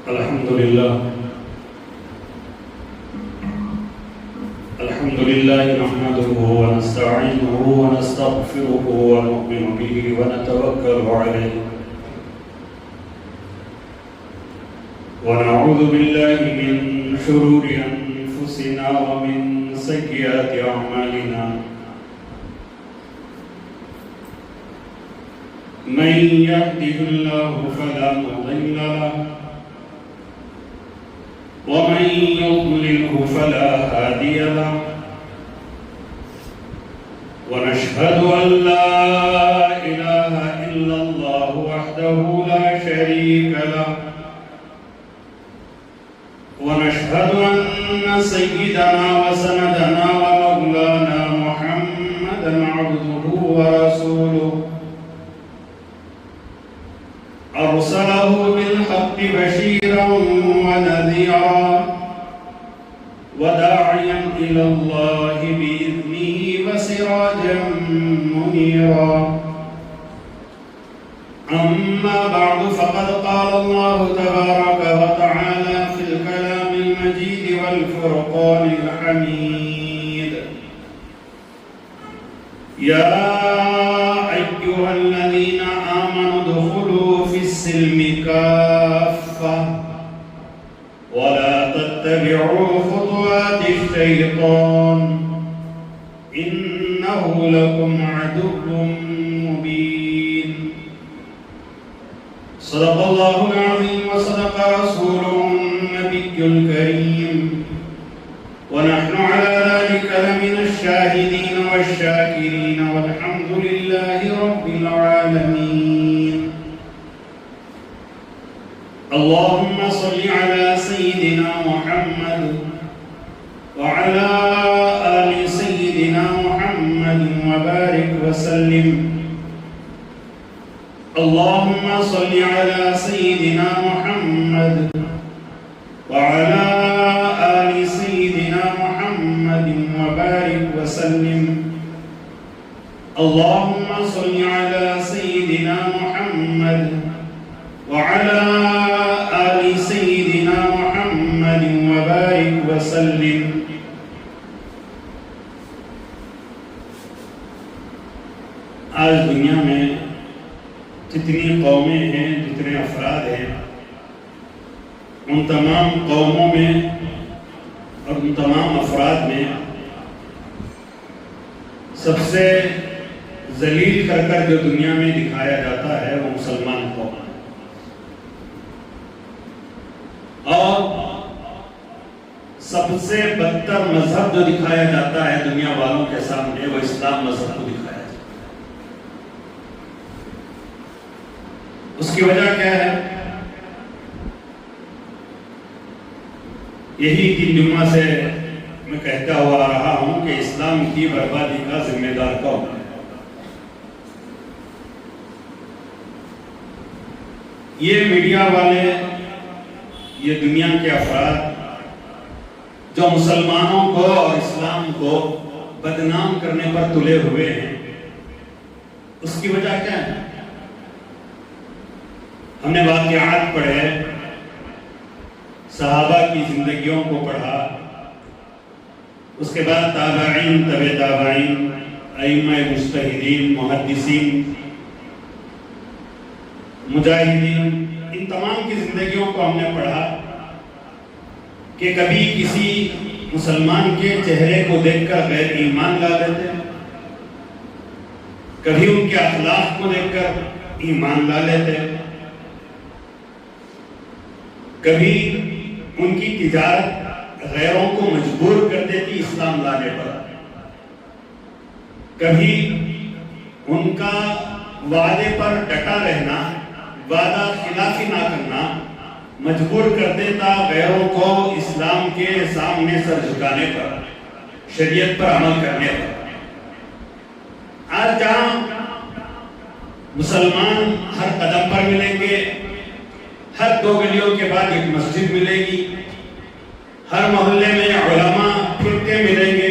الحمد لله نحمده ونستعينه ونستغفره ونؤمن به ونتوكل عليه ونعوذ بالله من شرور أنفسنا ومن سيئات أعمالنا من يهده الله فلا مضل له ومن يضلله فلا هادي له ونشهد أن لا إله إلا الله وحده لا شريك له ونشهد أن سيدنا وسندنا ومولانا محمدا عبده ورسوله أرسله بالحق بشيرا ونذيرا وداعيا إلى الله بإذنه وسراجا منيرا أما بعد فقد قال الله تبارك وتعالى في الكلام المجيد والفرقان الحميد يا أيها الذين آمنوا ادخلوا في السلم كافة ولا تتبعوا خطوات الشيطان إنه لكم عدو مبين صدق الله العظيم وصدق رسوله النبي الكريم ونحن على ذلك لمن الشاهدين والشاكرين والحمد لله رب العالمين اللهم صل على سيدنا محمد وعلى آل سيدنا محمد وبارك وسلم اللهم صل على سيدنا محمد وعلى آل سيدنا محمد وبارك وسلم اللهم صل على سيدنا محمد وعلى آل سيدنا محمد وبارك وسلم آج دنیا میں جتنی قومیں ہیں جتنے افراد ہیں ان تمام قوموں میں اور ان تمام افراد میں سب سے ذلیل کر کر جو دنیا میں دکھایا جاتا ہے وہ مسلمان قوم ہے اور سب سے بدتر مذہب جو دکھایا جاتا ہے دنیا والوں کے سامنے وہ اسلام مذہب کو دکھایا جاتا ہے۔ اس کی وجہ کیا ہے؟ یہی دن جمعہ سے میں کہتا ہوا آ رہا ہوں کہ اسلام کی بربادی کا ذمہ دار کون ہے؟ یہ میڈیا والے، یہ دنیا کے افراد جو مسلمانوں کو اور اسلام کو بدنام کرنے پر تلے ہوئے ہیں، اس کی وجہ کیا ہے؟ ہم نے واقعات پڑھے، صحابہ کی زندگیوں کو پڑھا، اس کے بعد تابعین، تبع تابعین، ائمہ مجتہدین، محدثین، مجاہدین، ان تمام کی زندگیوں کو ہم نے پڑھا کہ کبھی کسی مسلمان کے چہرے کو دیکھ کر غیر ایمان لا لیتے، کبھی ان کے اخلاق کو دیکھ کر ایمان لا لیتے، کبھی ان کی تجارت غیروں کو مجبور کر دیتی اسلام لانے پر، کبھی ان کا وعدے پر ڈٹا رہنا، وعدہ خلافی نہ کرنا مجبور کر دیتا غیروں کو اسلام کے سامنے سر جھکانے پر، شریعت پر عمل کرنے پر۔ آج جہاں مسلمان ہر قدم پر ملیں گے، ہر 2 گلیوں کے بعد ایک مسجد ملے گی، ہر محلے میں علماء پھرتے ملیں گے،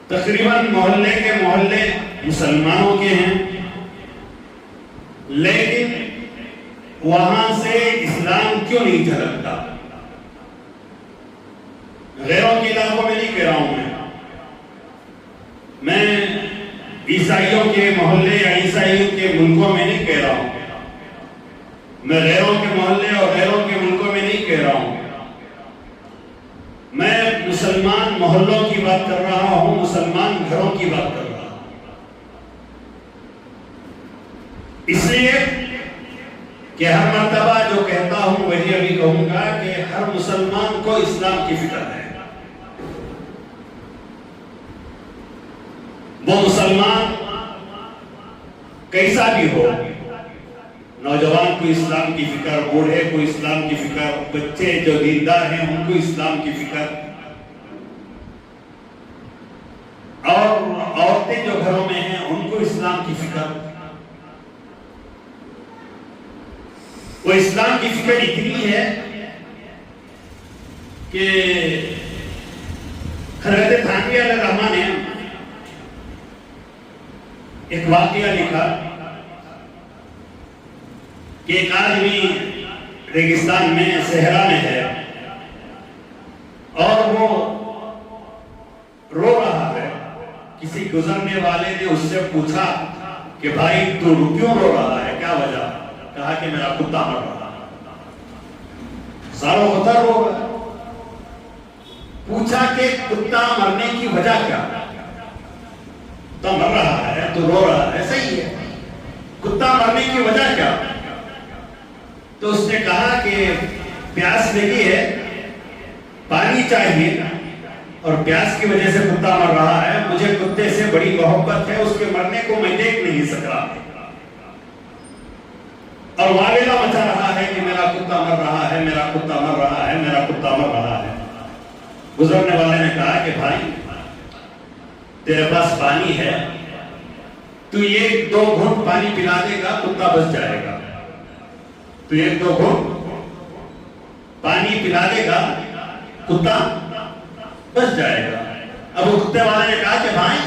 تقریباً محلے کے محلے مسلمانوں کے ہیں، لیکن وہاں سے اسلام اسلام کیوں نہیں جھلکتا؟ غیروں کے علاقوں میں نہیں کہہ رہا ہوں میں عیسائیوں کے محلے یا عیسائیوں کے ملکوں میں نہیں کہہ رہا ہوں، میں غیروں کے محلے اور غیروں کے ملکوں میں نہیں کہہ رہا ہوں، میں مسلمان محلوں کی بات کر رہا ہوں، مسلمان گھروں کی بات کر رہا ہوں۔ اس لیے کہ ہر مرتبہ جو کہتا ہوں وہی ابھی کہوں گا کہ ہر مسلمان کو اسلام کی فکر ہے۔ وہ مسلمان کیسا بھی ہو، نوجوان کو اسلام کی فکر، بوڑھے کو اسلام کی فکر، بچے جو دیندار ہیں ان کو اسلام کی فکر، اور عورتیں جو گھروں میں ہیں ان کو اسلام کی فکر۔ وہ اسلام کی فکر اتنی ہے کہ حضرت تھانوی علیہ الرحمہ نے ایک واقعہ لکھا کہ ایک آدمی ریگستان میں صحرا میں ہے اور وہ رو رہا ہے۔ کسی گزرنے والے نے اس سے پوچھا کہ بھائی تو کیوں رو رہا ہے، کیا وجہ؟ کہا کہ میرا کتا مر رہا ہے۔ سالوں خطر رو رہا ہے۔ پوچھا کہ کتا مرنے کی وجہ کیا؟ کتا مر رہا ہے تو رو رہا ہے، صحیح ہے، کتا مرنے کی وجہ کیا؟ تو اس نے کہا کہ پیاس لگی ہے، پانی چاہیے، اور پیاس کی وجہ سے کتا مر رہا ہے، مجھے کتے سے بڑی محبت ہے، اس کے مرنے کو میں دیکھ نہیں سکا، اور واویلا مچا رہا ہے کہ میرا کتا مر رہا ہے، میرا کتا مر رہا ہے، میرا کتا مر رہا ہے۔ گزرنے والے نے کہا کہ بھائی تیرے پاس پانی ہے، تو ایک دو گھونٹ پانی پلا دے گا کتا بچ جائے گا، تو ایک دو گھونٹ پانی پلا دے گا کتا بچ جائے گا۔ اب وہ کتے والے نے کہا کہ بھائی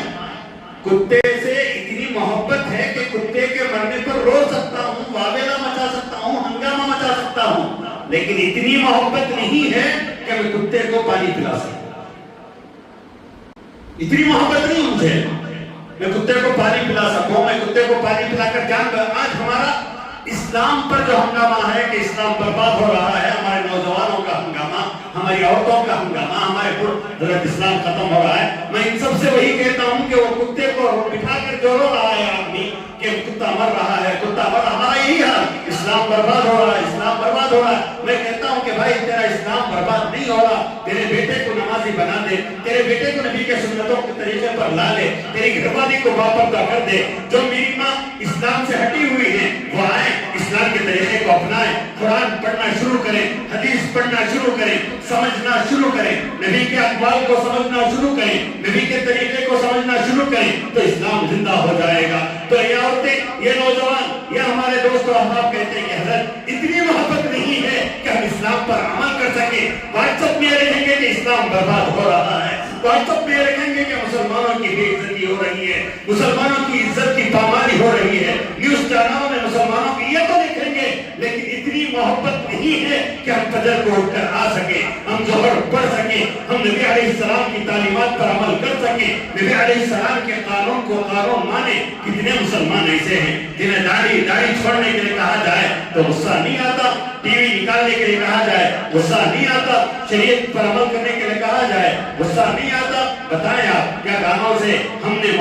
کتے سے اتنی محبت ہے کہ کتے کے مرنے پر رو سکتا ہوں، واویلا مچا سکتا ہوں، ہنگامہ مچا سکتا ہوں، لیکن اتنی محبت نہیں ہے کہ میں کتے کو پانی پلا سکتا۔ اتنی محبت نہیں مجھے میں کتے کو پانی پلا سکوں، میں کتے کو پانی پلا کر جان کر۔ آج ہمارا اسلام پر جو ہنگامہ ہے کہ اسلام برباد ہو رہا ہے، ہمارے نوجوانوں کا ہنگامہ، ہماری عورتوں کا ہنگامہ، ہمارے حضرت اسلام ختم ہو رہا ہے۔ میں ان سب سے وہی کہتا ہوں کہ وہ کتے کو بٹھا کر جو رو رہا ہے آدمی کہ کتا مر رہا ہے، کتا مر رہا ہے، ہمارا یہی حال، اسلام برباد ہو رہا ہے، اسلام برباد ہو رہا ہے۔ میں کہتا ہوں کہ بھائی تیرا اسلام برباد نہیں ہو رہا، تیرے بیٹے کو نمازی بنا دے، تیرے بیٹے کو نبی کے سنتوں کے طریقے پر لا لے، تیری گھر والی کو باپردہ کر دے۔ جو میری ماں اسلام سے ہٹی ہوئی ہیں وہ آئیں، اسلام کے طریقے کو اپنائیں، قرآن پڑھنا شروع کریں، حدیث پڑھنا شروع کریں، سمجھنا شروع کریں، نبی کے اقوال کو سمجھنا شروع کریں، نبی کے طریقے کو سمجھنا شروع کریں، تو اسلام زندہ ہو جائے گا۔ تو یہ عورتیں، یہ نوجوان، یہ ہمارے دوست و احباب کہتے ہیں کہ حضرت اتنی محبت نہیں ہے کہ ہم اسلام پر عمل کر سکیں۔ واٹس ایپ میں لکھیں گے کہ اسلام برباد ہو رہا ہے، واٹس ایپ میں لکھیں گے کہ مسلمانوں کی بے عزتی ہو رہی ہے، مسلمانوں کی عزت کی پامالی ہو رہی ہے، نیوز چینلوں میں مسلمانوں کی یہ تو لکھیں گے، لیکن اتنی محبت نہیں ہے کہ ہم فجر کو اٹھ کر آ سکیں، ہم ظہر پڑھ سکیں، ہم نبی علیہ السلام کی تعلیمات پر عمل کر سکیں، نبی علیہ السلام کے قانون کو قانون مانے۔ کتنے مسلمان ایسے ہیں جنہیں داڑھی چھوڑنے کے لیے کہا جائے تو غصہ نہیں آتا، ٹی وی نکالنے کے لیے کہا جائے غصہ نہیں آتا، شریعت پر عمل کرنے کے لیے کہا جائے غصہ نہیں آتا۔ بتائیں آپ کیا گانوں سے ہم نے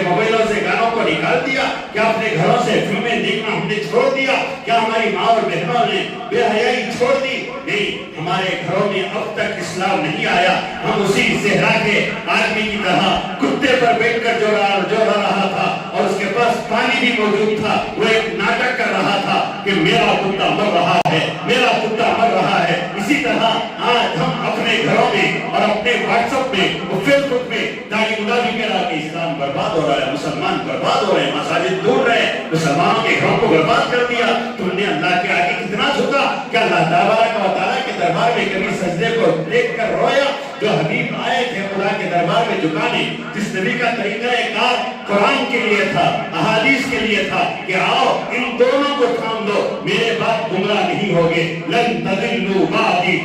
موبائلوں سے گانوں کو نکال دیا؟ کیا اپنے گھروں سے فلمیں دیکھنا ہم نے چھوڑ دیا؟ کیا ہماری ماں اور بہنوں نے بے حیائی چھوڑ دی؟ نہیں، ہمارے گھروں میں اب تک اسلام نہیں آیا۔ ہم اسی صحرا کے آدمی کی طرح کتے پر بیٹھ کر جو رہا تھا اور اس کے پاس پانی بھی موجود تھا، وہ ایک ناٹک کر رہا تھا کہ میرا کتا مر رہا ہے، میرا کتا مر رہا ہے۔ اسی طرح آج ہم اپنے گھروں میں اور اپنے واٹس ایپ میں اور فیس بک میں داڑھی مداوی کر رہا کہ اسلام برباد ہو رہا ہے، مسلمان برباد ہو رہے ہیں، مساجد دور رہے، مسلمانوں کے گھروں کو برباد کر دیا۔ تم نے اللہ کے آگے کتنا جھکا؟ کیا اللہ تعالیٰ کے دربار میں کبھی سجدے کو دیکھ کر رویا؟ جو حبیب آئے تھے خدا کے دربار میں جھکانے، جس نبی کا طریقہ کار قرآن کے لیے تھا، احادیث کے لیے تھا کہ آؤ ان دونوں کو تھام دو، میرے بعد گمراہ نہیں ہوگے، لن تضلوا بعدی،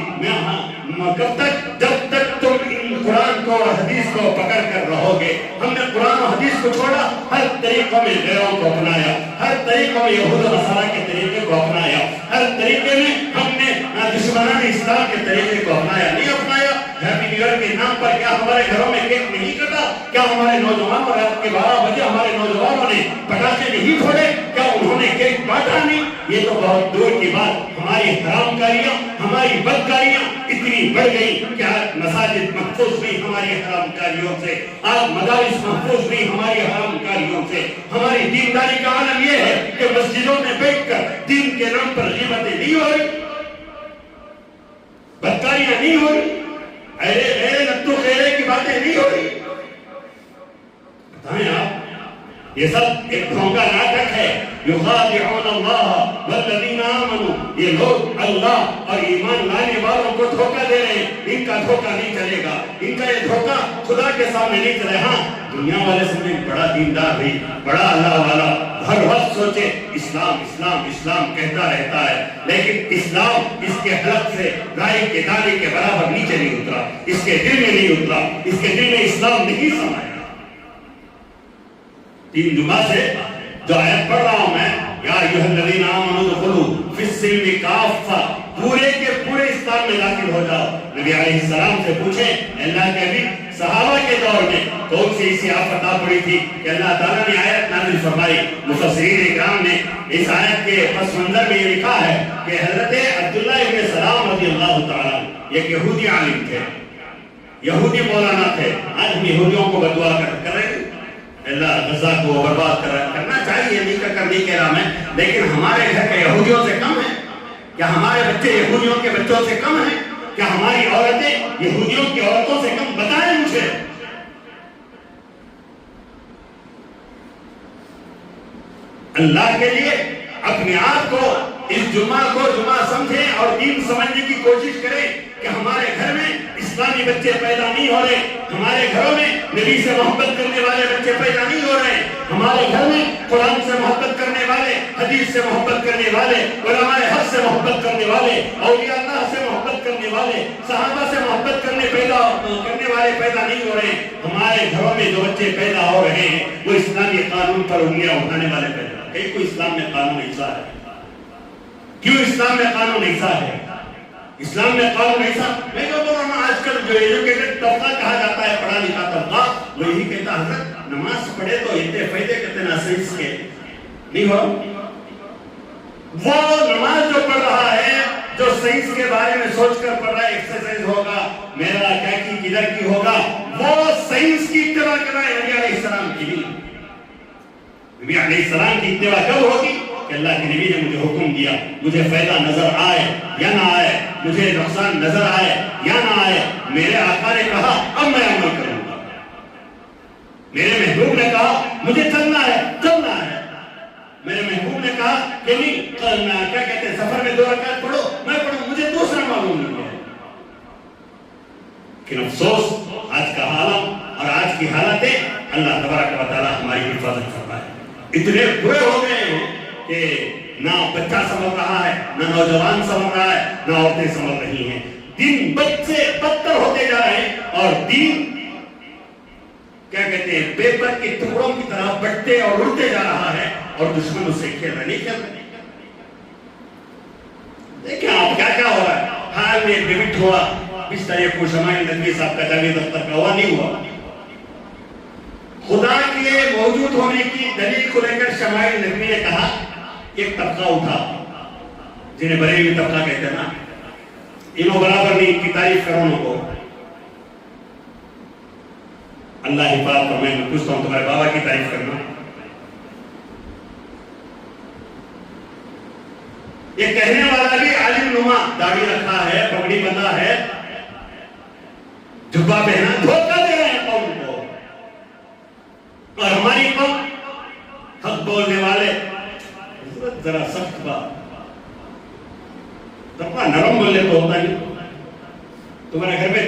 کب تک؟ جب تک تم ان قرآن کو اور حدیث کو پکڑ کر رہو گے۔ ہم نے قرآن و حدیث کو چھوڑا، ہر طریقوں میں غیروں کو اپنایا، ہر طریقوں میں یہود و نصارہ کے طریقے کو اپنایا، ہر طریقے میں ہم نے دشمنان اسلام کے طریقے کو اپنایا، نہیں اپنایا۔ ہیپی نیو ایئر کے نام پر کیا ہمارے گھروں میں کیک نہیں کٹا؟ کیا ہمارے نوجوانوں رات کے 12 بجے ہمارے نوجوانوں نے پٹاخے نہیں پھوڑے؟ کیا انہوں نے کیک بانٹا نہیں؟ یہ تو بہت دور کی بات۔ ہماری حرام کاریاں، ہماری بدکاریاں اتنی بڑھ گئی کہ آج مساجد محفوظ نہیں ہماری حرام کاریوں سے، آج مدارس محفوظ نہیں ہماری حرام کاریوں سے۔ ہماری دینداری کا عالم یہ ہے کہ مسجدوں میں بیٹھ کر دین کے نام پر غیبتیں نہیں ہو رہی، بدکاریاں نہیں ہو رہی، ایرے نتو خیرے کی باتیں نہیں ہو رہی۔ بتائیں آپ، یہ سب ایک دھوکہ ناٹک ہے۔ یخادعون اللہ والذین آمنوا، یہ لوگ اللہ اور ایمان لانے والوں کو دھوکہ دے رہے ہیں۔ ان کا دھوکہ نہیں چلے گا، ان کا یہ دھوکہ خدا کے سامنے نہیں چلے۔ ہاں دنیا والے سمجھے بڑا دیندار بھی، بڑا اللہ والا، ہر وقت سوچے اسلام اسلام اسلام کہتا رہتا ہے، لیکن اسلام اس کے حلق سے رائی کے دانے کے برابر نیچے نہیں اترا، اس کے دل میں نہیں اترا، اس کے دل میں اسلام نہیں سمایا۔ 3 جمعہ سے جو آیت پڑھ رہا ہوں میں، یا ایھا الذین آمنوا ادخلوا فی السلم کافہ، پورے کے پورے اسلام میں داخل ہو جاؤ۔ نبی علیہ السلام سے پوچھیں اللہ کے نبی، صحابہ کے دور میں کون سی ایسی آفت آ پڑی تھی کہ اللہ تعالیٰ نے آیت نازل فرمائی؟ مفسرین اکرام نے اس آیت کے پس منظر میں یہ لکھا ہے کہ حضرت عبداللہ ابن سلام رضی اللہ تعالیٰ ایک یہودی عالم تھے، یہودی مولانا تھے۔ آج ہم یہودیوں کو بددعا کر رہے ہیں، اللہ غزہ کو برباد کرنا چاہیے، نہیں کرنے کے رام ہے، لیکن ہمارے گھر کے یہودیوں سے کم ہیں کیا؟ ہمارے بچے یہودیوں کے بچوں سے کم ہیں کیا؟ ہماری عورتیں یہودیوں کی عورتوں سے کم؟ بتائیں مجھے۔ اللہ کے لیے اپنے آپ کو اس جمعہ کو جمعہ سمجھیں اور دین سمجھنے کی کوشش کریں کہ ہمارے گھر میں اسلامی بچے پیدا نہیں ہو رہے، ہمارے گھروں میں نبی سے محبت کرنے والے بچے پیدا نہیں ہو رہے، ہمارے گھر میں قرآن سے محبت کرنے والے، حدیث سے محبت کرنے والے، علماء حق سے محبت کرنے والے، اولیاء اللہ سے محبت کرنے والے، صحابہ سے محبت کرنے والے پیدا نہیں ہو رہے۔ ہمارے گھروں میں جو بچے پیدا ہو رہے ہیں وہ اسلامی قانون پر انگلیاں اٹھانے والے پیدا ہو رہے۔ کوئی اسلام میں قانون ایسا ہے؟ کیوں اسلام میں قانون ایسا ہے؟ اسلام میں قانون ایسا، میں جو بول رہا ہوں آج کل جو ایجوکیٹڈ طبقہ کہا جاتا ہے، پڑھا لکھا طبقہ، وہ یہی کہتا ہے حضرت نماز پڑھے تو اتنے فائدے کہتے ہیں سائنس کے نہیں ہو۔ وہ نماز جو پڑھ رہا ہے، جو سائنس کے بارے میں سوچ کر پڑھ رہا ہے، ایکسرسائز ہوگا، میرا کیا کی کدھر کی ہوگا، وہ سائنس کی اتباع کر رہا ہے، نبی علیہ السلام کی نہیں۔ نبی علیہ السلام کی اتباع کب ہوگی کہ اللہ کے نبی نے مجھے حکم دیا، مجھے فائدہ نظر آئے یا نہ آئے، مجھے نقصان نظر آئے یا نہ آئے، میرے آقا نے کہا اب میں عمل کروں گا، میرے محبوب نے کہا مجھے چلنا ہے چلنا ہے، میرے محبوب نے کہا کہ نہیں کیا کہتے ہیں سفر میں 2 رکعت پڑھو، میں پڑھوں، مجھے دوسرا معلوم نہیں ہے۔ لیکن افسوس آج کا حالت اور آج کی حالتیں، اللہ تبارک و تعالیٰ ہماری حفاظت فرمائے، اتنے برے ہو گئے ہیں کہ نہ بچہ سمجھ رہا ہے، نہ نوجوان سمجھ رہا ہے، نہ عورتیں سمجھ رہی ہیں۔ دن بچے بدتر ہوتے جا رہے ہیں اور دین کیا کہتے ہیں پیپر کے ٹکڑوں کی طرح بٹتے اور اڑتے جا رہا ہے اور دشمن اس سے کھیل رہے نہیں کھیل رہے۔ دیکھیں آپ کیا کیا ہو رہا ہے، حال میں ڈیبٹ ہوا، اس طرح کو شمائل نقوی صاحب کا جاوید اختر کا ہوا نہیں ہوا۔ خدا کے موجود ہونے کی دلیل کو لے کر شمائل نقوی نے کہا ایک طبقہ اٹھا جنہیں بریلوی طبقہ کہتے ہیں نا، انہوں برابر نہیں، ان کی تعریف کرو ان کو۔ اللہ حفاظت فرمائے، میں پوچھتا ہوں تمہارے بابا کی تعریف کرنا۔ یہ کہنے والا بھی عالم نما، داڑھی رکھا ہے، پگڑی بندھا ہے، جبہ پہنا، دھوکہ دے رہے ہیں قوم کو۔ اور ہماری قوم حق بولنے والے ذرا سخت بات، طبقہ نرم بولے تو ہوتا نہیں۔ تمہارے گھر میں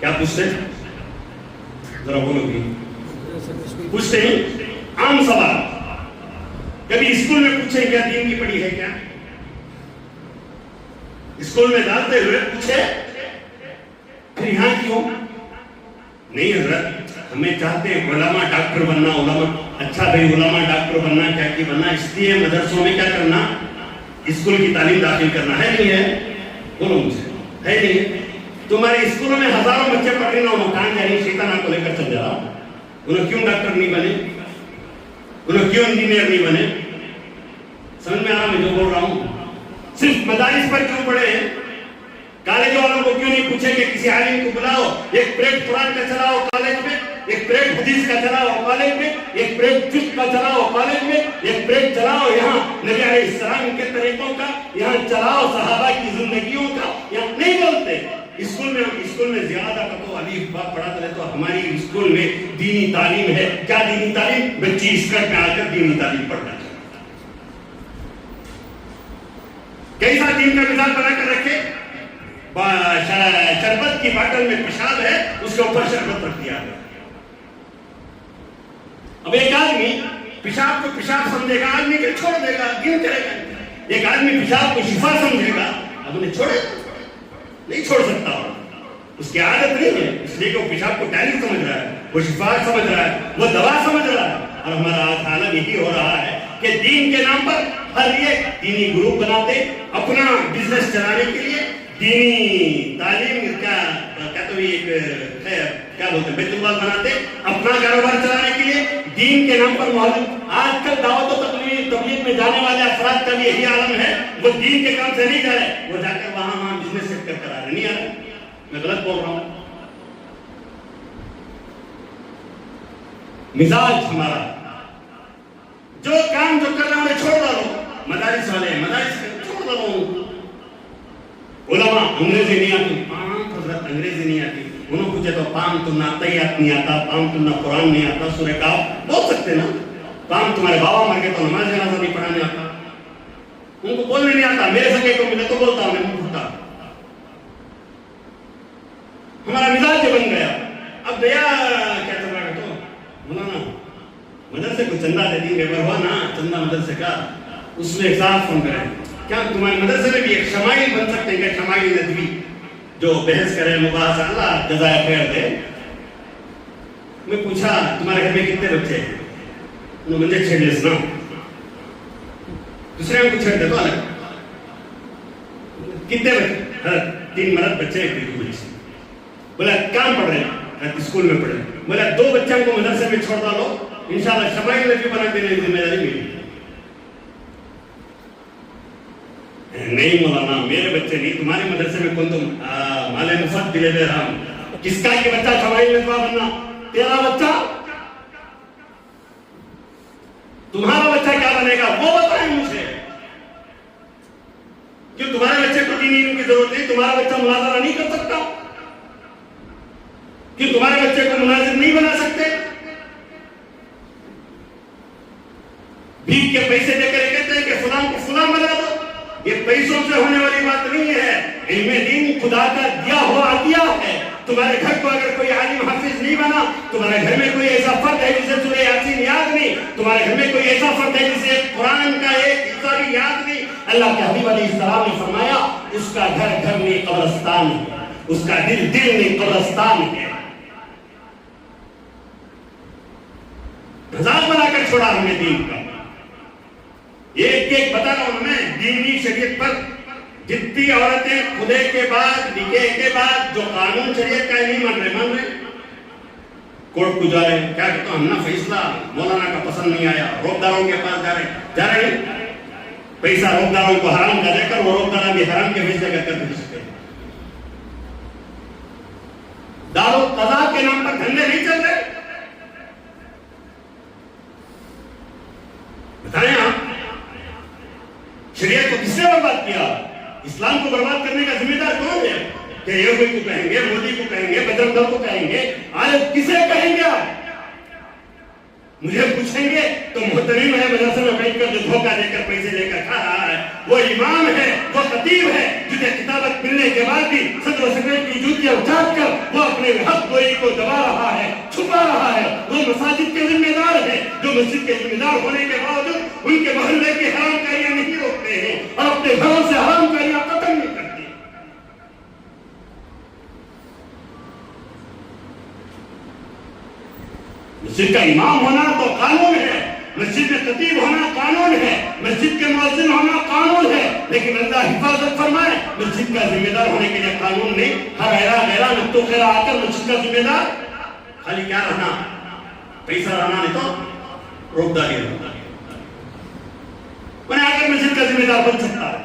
کیا پوچھتے ہیں؟ ذرا بولو گی پوچھتے ہیں عام سوال. کبھی اسکول میں پوچھے کیا دین کی پڑھی ہے کیا؟ اسکول میں ڈالتے ہوئے پوچھے پھر یہاں کیوں نہیں؟ حضرت ہمیں چاہتے ہیں علماء ڈاکٹر بننا. علماء اچھا بھائی علماء ڈاکٹر بننا کیا کی بننا، اس لیے مدرسوں میں کیا کرنا؟ اسکول کی تعلیم داخل کرنا ہے نہیں ہے؟ بولو مجھے ہے نہیں ہے؟ تمہارے اسکولوں میں ہزاروں بچے پڑھ رہے ہیں اور مکان جا رہی شیطان کو لے کر چل جا رہا. انہوں کیوں ڈاکٹر نہیں بنے؟ انہوں کیوں انجینئر نہیں بنے؟ سمجھ میں آ رہا میں جو بول رہا ہوں؟ صرف مدارس پر کیوں پڑھے ہیں؟ کالج والوں کو کیوں نہیں پوچھے کہ کسی عالم کو بلاؤ، ایک پریڈ قرآن کا چلاؤ کالج میں، ایک پریڈ حدیث کا چلاؤ کالج میں، ایک پریڈ فقہ کا چلاؤ کالج میں، ایک پریڈ چلاؤ یہاں نبی علیہ السلام کے طریقوں کا، یہاں چلاؤ صحابہ کی زندگیوں کا. یہاں نہیں بولتے. اسکول میں زیادہ کا تو الف با پڑھاتے رہے. تو ہماری اسکول میں دینی تعلیم ہے کیا؟ دینی تعلیم بچی اسکرٹ میں آ کر دینی تعلیم پڑھنا چاہتے. کیسا دین کا مثال بنا کر رکھے؟ شربت کی باٹل میں پیشاب ہے، اس کے اوپر شربت رکھ دیا گیا. اب ایک آدمی پیشاب کو پیشاب سمجھے گا، آدمی کو چھوڑ دے گا، دین کرے گا. ایک آدمی پیشاب کو شفا سمجھے گا، اب انہیں چھوڑے نہیں چھوڑ سکتا. اس کی عادت نہیں ہے، اس لیے کہ وہ پیشاب کو ٹینک سمجھ رہا ہے، وہ شفا سمجھ رہا ہے، وہ دوا سمجھ رہا ہے. اور ہمارا حالت یہی ہو رہا ہے کہ دین کے نام پر ہر ایک دینی گروپ بناتے اپنا بزنس چلانے کے لیے. دینی تعلیم کا تو ایک کیا بولتے ہیں بیت المال بناتے اپنا کاروبار چلانے کے لیے. دین کے نام پر آج کل دعوت و تبلیغ میں جانے والے افراد کا بھی یہی عالم ہے. وہ دین کے کام سے نہیں جا رہے، وہ جا کر وہاں بزنس سیٹ کر آ رہے. نہیں آ رہے؟ میں غلط بول رہا ہوں؟ مزاج ہمارا جو کام جو کر رہے ہیں انہیں چھوڑ ڈالو. مدارس والے مدارس چھوڑ ڈالو. علماء انگریزی نہیں آتی. حضرت انگریزی نہیں آتی. انہوں پوچھے تو پام تم نہ تیات نہیں آتا، پام تم نہ قرآن نہیں آتا، سورہ کاف بول سکتے نا. پام تمہارے بابا مر گئے تو نماز جنازہ نہیں پڑھانے آتا. ان کو بولنے نہیں آتا. میرے سگے کو ملے تو بولتا ہوں، میں پوچھتا. ہمارا مزاج بن گیا. اب دیا کیا چل رہا ہے تو مولانا مدرسے کو چندہ دے دیں گے، اگر ہوا نا چندہ مدرسے کا، اس میں ایک صاحب فون کریں. کیا تمہارے مدرسے میں بھی ایک شمائل بن سکتے ہیں کہ شمائل ندوی جو بحث کرے مباحثہ، اللہ جزائے خیر دے. میں پوچھا تمہارے گھر میں کتنے بچے ہیں؟ انہوں نے مجھے چھیڑ لیا سنا. دوسرے کو چھیڑ دے تو الگ. کتنے بچے؟ 3 مرد بچے ہیں. بولا کام پڑھ رہے ہیں؟ اسکول میں پڑھے. بولا 2 بچوں کو مدرسے میں چھوڑ ڈالو، انشاءاللہ شمائل ندوی بنا دینے کی ذمہ داری میری. نہیں مولانا میرے بچے نہیں، تمہارے مدرسے میں کون تم مال مفت دلے دے رہا ہوں. کس کا یہ بچہ شمائل ندوہ بننا؟ تیرا بچہ. تمہارا بچہ کیا بنے گا وہ بتائیں مجھے. کیوں تمہارے بچے کو دینی علم کی ضرورت نہیں؟ تمہارا بچہ مناظرہ نہیں کر سکتا؟ کیوں تمہارے بچے کو مناظر نہیں بنا سکتے؟ بھیک کے پیسے دے کر کہتے ہیں کہ فلان کو فلان بنا دو. یہ پیسوں سے ہونے والی بات نہیں ہے. علم دین خدا کا دیا ہوا عطیہ ہے. تمہارے گھر کو اگر کوئی عالم حافظ نہیں بنا، تمہارے گھر میں کوئی ایسا فرد ہے جسے سورہ یاسین یاد نہیں، تمہارے گھر میں کوئی ایسا فرد ہے جسے قرآن کا ایک حصہ بھی یاد نہیں. اللہ کے حبیب علیہ السلام نے فرمایا اس کا گھر گھر میں قبرستان ہے، اس کا دل دل میں قبرستان ہے. مذاق بنا کر چھوڑا ہم نے دین کا. ایک ایک بتا رہا ہوں میں. دینی شریعت پر جتنی عورتیں خدے کے بعد نکاح کے بعد جو قانون شریعت کا نہیں مان رہے کورٹ کو جا رہے ہیں. کیا کہتا ہوں ہم نا فیصلہ مولانا کا پسند نہیں آیا، روکداروں کے پاس جا رہے ہیں. پیسہ روکداروں کو حرام کا دے کر وہ روکدار بھی حرام کے فیصلے کر دے سکتے. دار و قضا کے نام پر دھندے نہیں چل رہے. بتائیں آپ شریعت کو کس نے برباد کیا؟ اسلام کو برباد کرنے کا ذمہ دار کون ہے؟ کہ یہ کو کہیں گے، مودی کو کہیں گے، بجرنگ دل کو کہیں گے، آج کسے کہیں گے آپ؟ مجھے پوچھیں گے تو محترم ہے مدرسے میں بیٹھ کر جو دھوکہ دے کر پیسے لے کر کھا رہا ہے وہ امام ہے، وہ خطیب ہے، جسے کتابت ملنے کے بعد بھی صدر و سیکرٹری کی جوتیاں اٹھا کر وہ اپنے حق گوئی کو دبا رہا ہے، چھپا رہا ہے۔ وہ مساجد کے ذمہ دار ہے، جو مسجد کے ذمہ دار ہونے کے باوجود ان کے محلے کی حرام کاریاں نہیں روکتے ہیں اور اپنے گھروں سے حرام کاریاں ختم نہیں کرتے۔ مسجد کا امام ہونا تو قانون ہے، مسجد میں خطیب ہونا قانون ہے، مسجد کے مؤذن ہونا قانون ہے، لیکن اللہ حفاظت فرمائے مسجد کا ذمہ دار ہونے کے لیے قانون نہیں۔ ہر غیرہ نقطوں خیرہ آ کر مسجد کا ذمہ دار خالی کیا رہنا، پیسہ رہنا، نہیں تو روکداری رہنا، انہیں آ کر مسجد کا ذمہ دار بن سکتا ہے۔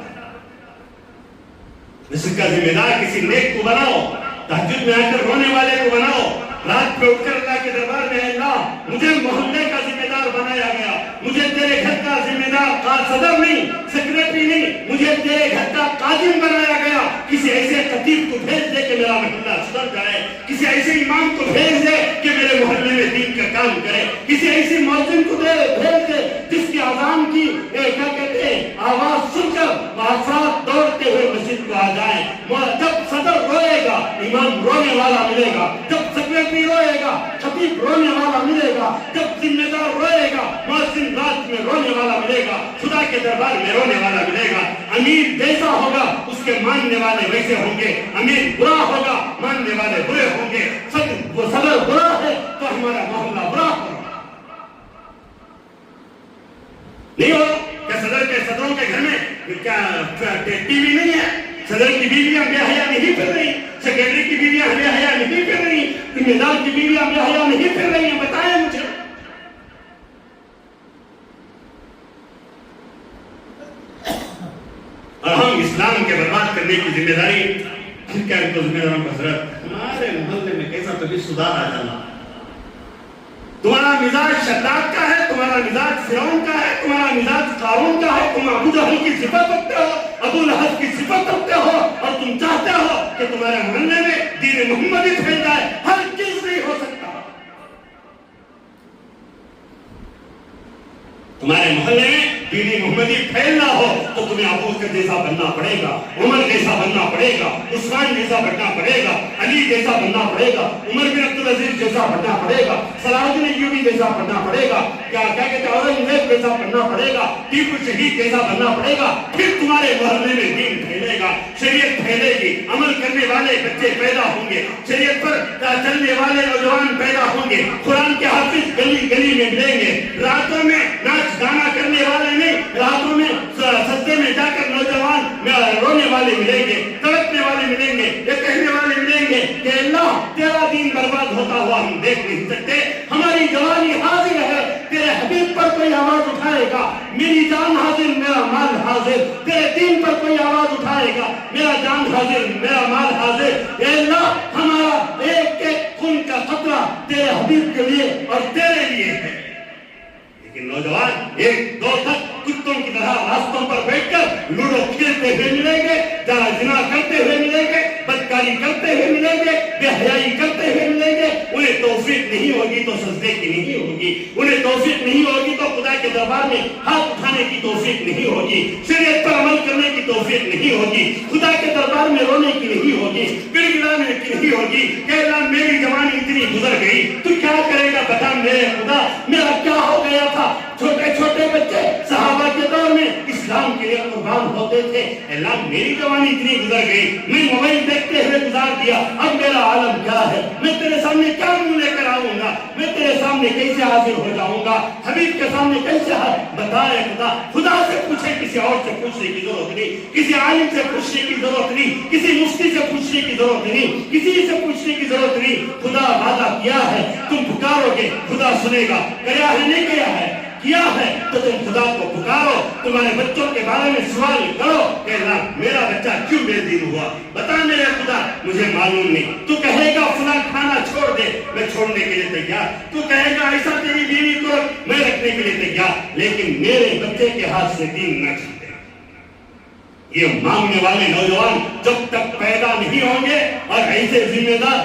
مسجد کا ذمہ دار کسی نیک کو بناؤ، تہجد میں آ کر رونے والے کو بناؤ، رات پہ اٹھ کر اللہ کے دربار میں، اللہ مجھے محلے کا ذمہ دار بنایا گیا، مجھے تیرے گھر کا ذمہ دار صدر نہیں، سیکریٹری نہیں، مجھے تیرے گھر کا قاضم بنایا گیا۔ کسی ایسے خطیب کو بھیج دے کہ میرا محلہ سدھر جائے، کسی ایسے امام کو بھیج دے کہ میرے محلے میں دین کا کام کرے، کسی ایسی مؤذن کو بھیج دے جس کی اذان کی کیا کہتے ہیں آواز سن کر افراد دوڑتے ہوئے مسجد کو آ جائیں۔ جب صدر روئے گا امام رونے والا ملے گا، جب سیکریٹری روئے گا خطیب رونے والا ملے گا، جب ذمہ دار روئے گا مؤذن رات میں رونے والا ملے گا، خدا کے دربار میں رونے والا ملے گا۔ امیر جیسا ہوگا اس کے ماننے والے ویسے ہوں گے، امیر برا ہوگا ماننے والے برے ہوں گے۔ وہ صدر برا ہے تو ہمارا محلہ برا ہوگا، نہیں ہوگا؟ کیا صدروں کے گھر میں کیا ٹی وی نہیں ہے؟ صدر کی بیویاں بے حیا نہیں پھر رہی، سیکریٹری کی بیویاں بے حیا نہیں پھر رہی، ذمہ دار کی بیویاں بے حیا نہیں پھر رہی ہیں؟ بتائیں مجھے۔ اور ہم اسلام کے برباد کرنے کی ذمہ داری پھر کیا کو ذمہ داروں کا حضرت ہمارے محلے میں کیسا کبھی سدھار آ جانا۔ تمہارا مزاج شداد کا ہے، تمہارا مزاج فرعون کا ہے، تمہارا مزاج قارون کا ہے، تم ابو جہل کی صفت رکھتے ہو، ابو لہب کی صفت رکھتے ہو، اور تم چاہتے ہو کہ تمہارے محلے میں دین محمدی پھیل جائے۔ ہر چیز نہیں ہو سکتا۔ تمہارے محلے میں دین محمدی پھیلنا ہو تو تمہیں ابو بکر جیسا بننا پڑے گا، عمر جیسا بننا پڑے گا، عثمان جیسا بننا پڑے گا، علی جیسا بننا پڑے گا، عمر بن عبدالعزیز جیسا بننا پڑے گا، صلاح الدین ایوبی جیسا بننا پڑے گا، کیا کہتے ہیں اورنگزیب جیسا بننا پڑے گا، ٹیپو شہید جیسا بننا پڑے گا۔ پھر تمہارے محلے میں دین پھیلے گا، شریعت پھیلے گی، عمل کرنے والے بچے پیدا ہوں گے، شریعت پر چلنے والے نوجوان پیدا ہوں گے، قرآن کے حافظ گلی گلی میں ملیں گے، راتوں میں ناچ گانا کرنے والے نہیں، راتوں میں سجدے میں جا کر نوجوان رونے والے ملیں گے، تڑپنے والے ملیں گے، یہ کہنے والے ملیں گے کہ اللہ تیرا دین برباد ہوتا ہوا ہم دیکھ نہیں سکتے، ہماری جوانی حاضر ہے، تیرے حبیب پر کوئی آواز اٹھائے گا میری جان حاضر میرا مال حاضر، تیرے دین پر کوئی آواز اٹھائے گا میرا جان حاضر میرا مال حاضر۔ اے اللہ ہمارا ایک ایک خون کا قطرہ تیرے حبیب کے لیے اور تیرے لیے ہے۔ لیکن نوجوان ایک دو تک کتوں کی طرح راستوں پر بیٹھ کر لوڈو کھیلتے ہوئے ملیں گے، زنا کرتے ہوئے ملیں گے، بدکاری کرتے ہوئے ملیں گے، بے حیائی کرتے ہوئے ملیں گے۔ انہیں توفیق نہیں ہوگی تو سجدے کی نہیں ہوگی، انہیں توفیق نہیں ہوگی تو خدا کے دربار میں ہاتھ اٹھانے کی توفیق نہیں ہوگی، شریعت پر عمل کرنے کی توفیق نہیں ہوگی، خدا کے دربار میں رونے کی نہیں ہوگی، گڑ گڑانے کی نہیں ہوگی کہ اللہ میری جوانی اتنی گزر گئی، تو کیا کرے گا بتا میرے خدا، میرا کیا ہو گیا تھا۔ چھوٹے چھوٹے بچے صحابہ کے دور میں اسلام کے لیے قربان ہوتے تھے۔ اللہ میری جوانی اتنی گزر گئی، میں موبائل دیکھتے ہوئے گزار دیا، اب میرا عالم کیا ہے، میں تیرے سامنے کیا منہ لے کر آؤں گا، میں تیرے سامنے کیسے حاضر ہو جاؤں گا، حبیب کے سامنے کیسے بتائے خدا۔ خدا سے پوچھے، کسی اور سے پوچھنے کی ضرورت نہیں، کسی عالم سے پوچھنے کی ضرورت نہیں، کسی مفتی سے پوچھنے کی ضرورت نہیں، کسی سے پوچھنے کی ضرورت نہیں۔ خدا وعدہ کیا ہے، تم پکارو گے خدا سنے گا، کیا ہے نہیں کیا ہے، کیا ہے تو تم خدا کو پکارو، تمہارے بچوں کے بارے میں سوال کرو کہ اللہ میرا بچہ کیوں بے دین ہوا، بتا میرے خدا مجھے معلوم نہیں۔ تو کہے گا فلاں کھانا چھوڑ دے، میں چھوڑنے کے لیے تیار، تو کہے گا ایسا تیری بیوی کو میں رکھنے کے لیے تیار، لیکن میرے بچے کے ہاتھ سے دین نہ چھوٹے۔ یہ مانگنے والے نوجوان جب تک پیدا نہیں ہوں گے اور ایسے ذمہ دار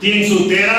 313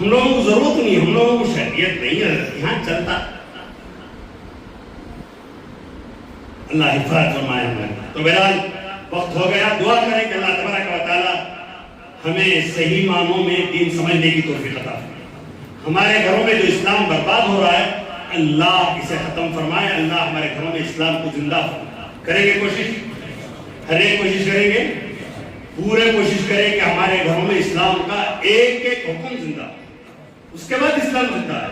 ہم لوگوں کو ضرورت نہیں، ہم لوگوں کو شریعت نہیں ہے یہاں چلتا. اللہ حفاظت فرمائے ہمارے. تو بہرحال وقت ہو گیا، دعا کریں کہ اللہ تبارک و تعالی ہمیں صحیح معنوں میں دین سمجھنے کی توفیق عطا فرمائے. ہمارے گھروں میں جو اسلام برباد ہو رہا ہے اللہ اسے ختم فرمائے. اللہ ہمارے گھروں میں اسلام کو زندہ فرمائے. کریں گے کوشش، ہر ایک کوشش کریں گے، پورے کوشش کریں کہ ہمارے گھروں میں اسلام کا ایک ایک حکم زندہ ہو. اس کے بعد اسلام زندہ ہے.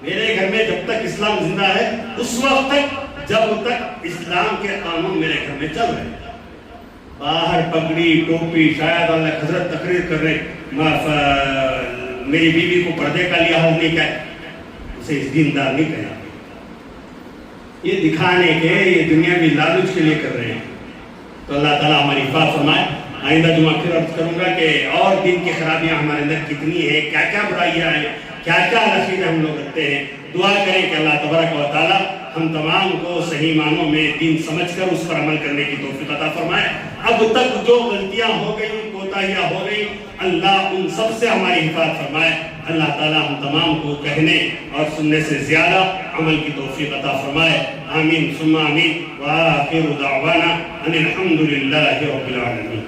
میرے گھر میں جب تک اسلام زندہ ہے اس وقت تک جب تک اسلام کے قانون میرے گھر میں چل رہے ہیں. باہر پگڑی ٹوپی شاید اللہ حضرت تقریر کر رہے میری بیوی کو پردے کا لحاظ نہیں کیا، اسے اس دیندار نہیں کہا. یہ دکھانے کے، یہ دنیاوی لالچ کے لیے کر رہے ہیں. تو اللہ تعالیٰ ہماری حفاظت فرمائے. آئندہ جمعہ پھر عرض کروں گا کہ اور دین کی خرابیاں ہمارے اندر کتنی ہے، کیا کیا برائیاں ہیں، کیا کیا رسیدیں ہم لوگ رکھتے ہیں. دعا کریں کہ اللہ تبارک و تعالیٰ ہم تمام کو صحیح معنوں میں دین سمجھ کر اس پر عمل کرنے کی توفیق عطا فرمائے. اب تک جو غلطیاں ہو گئی، کوتاہیاں ہو گئی، اللہ ان سب سے ہماری حفاظت فرمائے. اللہ تعالیٰ ہم تمام کو کہنے اور سننے سے زیادہ عمل کی توفیق عطا فرمائے. آمین ثم آمین. وآخر دعوانا ان الحمد للہ رب العالمین.